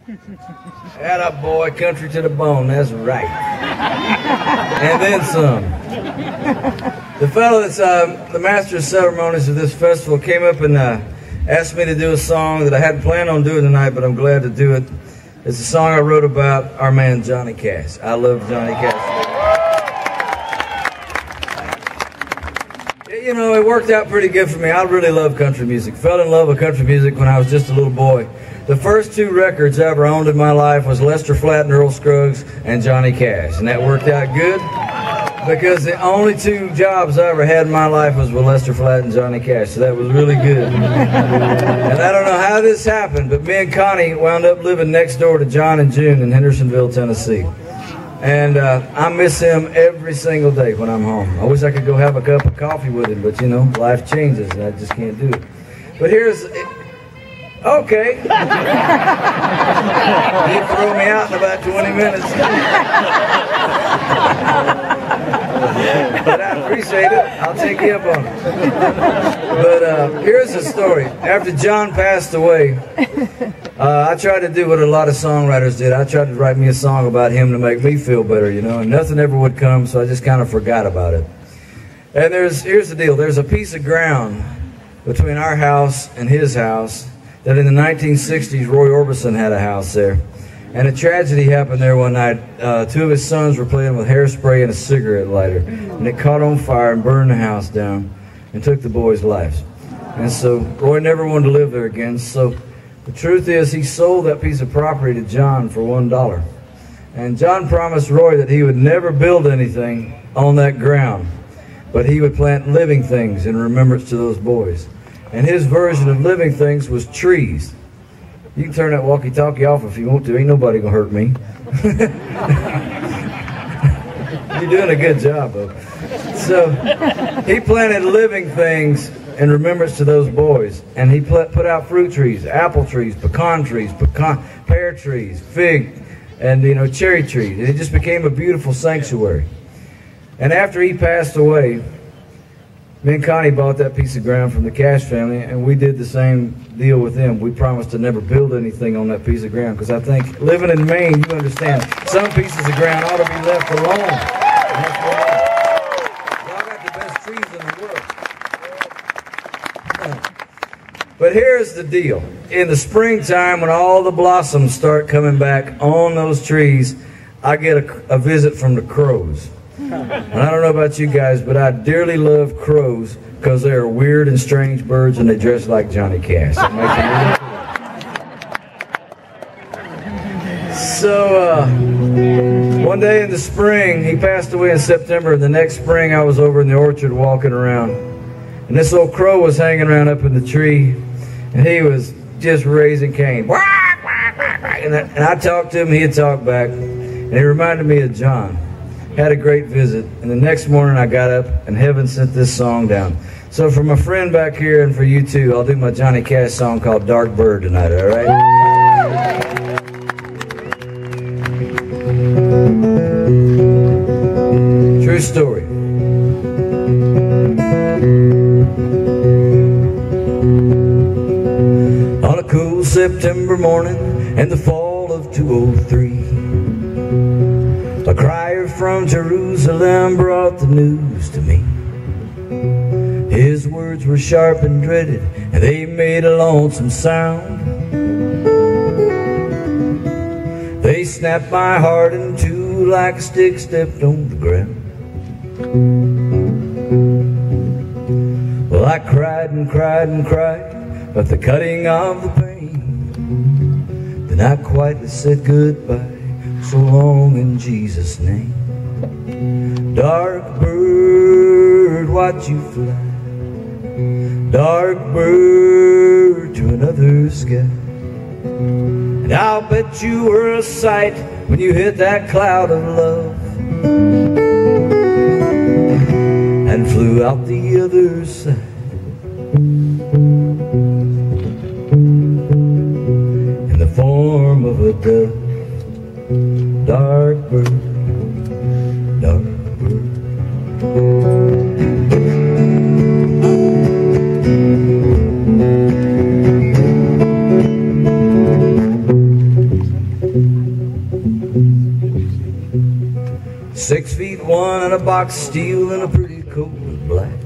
Atta boy, country to the bone, that's right. And then some. The fellow that's the master of ceremonies of this festival came up and asked me to do a song that I hadn't planned on doing tonight, but I'm glad to do it. It's a song I wrote about our man Johnny Cash. I love Johnny Cash. You know, it worked out pretty good for me. I really love country music. Fell in love with country music when I was just a little boy. The first two records I ever owned in my life was Lester Flatt and Earl Scruggs and Johnny Cash. And that worked out good because the only two jobs I ever had in my life was with Lester Flatt and Johnny Cash. So that was really good. And I don't know how this happened, but me and Connie wound up living next door to John and June in Hendersonville, Tennessee. And I miss him every single day when I'm home. I wish I could go have a cup of coffee with him, but you know, life changes and I just can't do it. But here's... Okay. He'd throw me out in about 20 minutes. But I appreciate it. I'll take you up on it. But here's the story. After John passed away, I tried to do what a lot of songwriters did. I tried to write me a song about him to make me feel better, you know, and nothing ever would come, so I just kind of forgot about it. And here's the deal. There's a piece of ground between our house and his house that in the 1960s, Roy Orbison had a house there. And a tragedy happened there one night. Two of his sons were playing with hairspray and a cigarette lighter. And it caught on fire and burned the house down and took the boys' lives. And so Roy never wanted to live there again. So the truth is he sold that piece of property to John for $1. And John promised Roy that he would never build anything on that ground, but he would plant living things in remembrance to those boys. And his version of living things was trees. You can turn that walkie-talkie off if you want to. Ain't nobody gonna hurt me. You're doing a good job, though. So he planted living things in remembrance to those boys. And he put out fruit trees, apple trees, pecan trees, pear trees, fig, and cherry trees. And it just became a beautiful sanctuary. And after he passed away, me and Connie bought that piece of ground from the Cash family, and we did the same deal with them. We promised to never build anything on that piece of ground, because I think living in Maine, you understand, some pieces of ground ought to be left alone. And that's why y'all got the best trees in the world. But here's the deal. In the springtime, when all the blossoms start coming back on those trees, I get a visit from the crows. And I don't know about you guys, but I dearly love crows because they are weird and strange birds and they dress like Johnny Cash. It makes them really cool. So one day in the spring, he passed away in September, and the next spring I was over in the orchard walking around. And this old crow was hanging around up in the tree, and he was just raising Cain. And I talked to him, he'd talk back, and he reminded me of John. Had a great visit, and the next morning I got up and heaven sent this song down. So for my friend back here and for you too, I'll do my Johnny Cash song called Dark Bird tonight, all right? True story. On a cool September morning in the fall of 203, a crier from Jerusalem brought the news to me. His words were sharp and dreaded, and they made a lonesome sound. They snapped my heart in two like a stick stepped on the ground. Well, I cried and cried and cried at the cutting of the pain. Then I quietly said goodbye. So long in Jesus' name. Dark bird, watch you fly. Dark bird to another sky. And I'll bet you were a sight when you hit that cloud of love and flew out the other side. In the form of a dove. Dark bird, dark bird. 6'1" and a box steel and a pretty coat of black.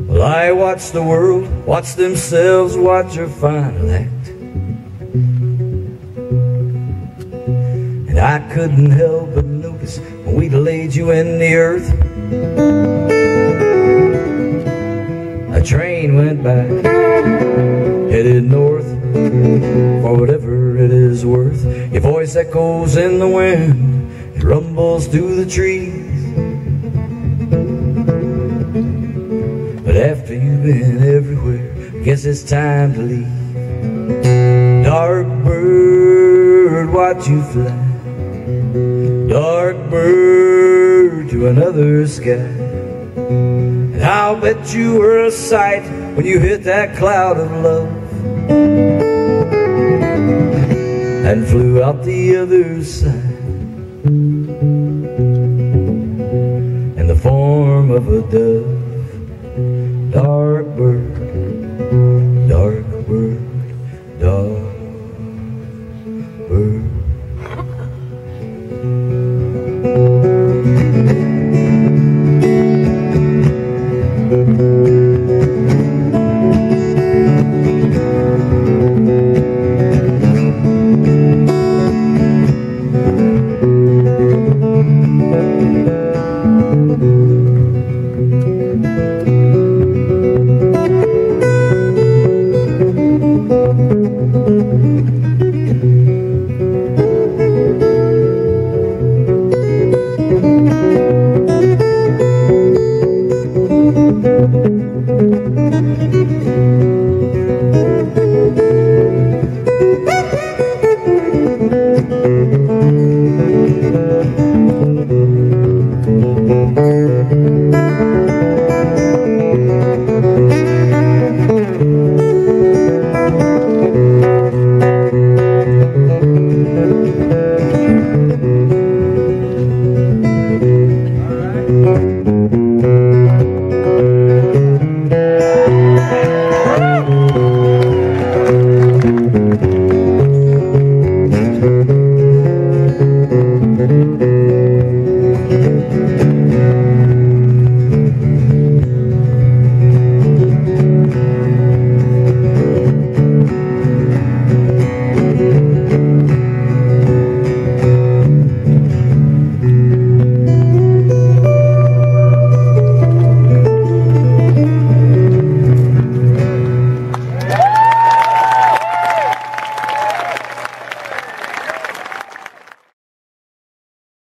Well, I watch the world, watch themselves, watch her final act. And I couldn't help but notice when we'd laid you in the earth, a train went by, headed north, for whatever it is worth. Your voice echoes in the wind, it rumbles through the trees. But after you've been everywhere, I guess it's time to leave. Dark bird, watch you fly. Dark bird to another sky. And I'll bet you were a sight when you hit that cloud of love and flew out the other side in the form of a dove.